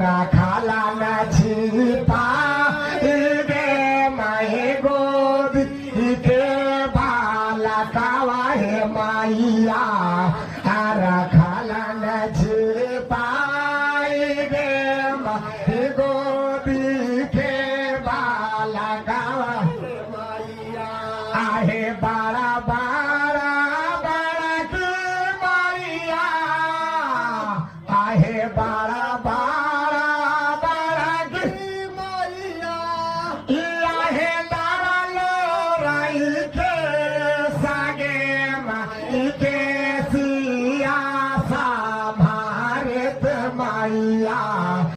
राखाला न छिपा गे माहे गोद के बाला कावा हे माइया राखाला न छिपा गे माहे गोदी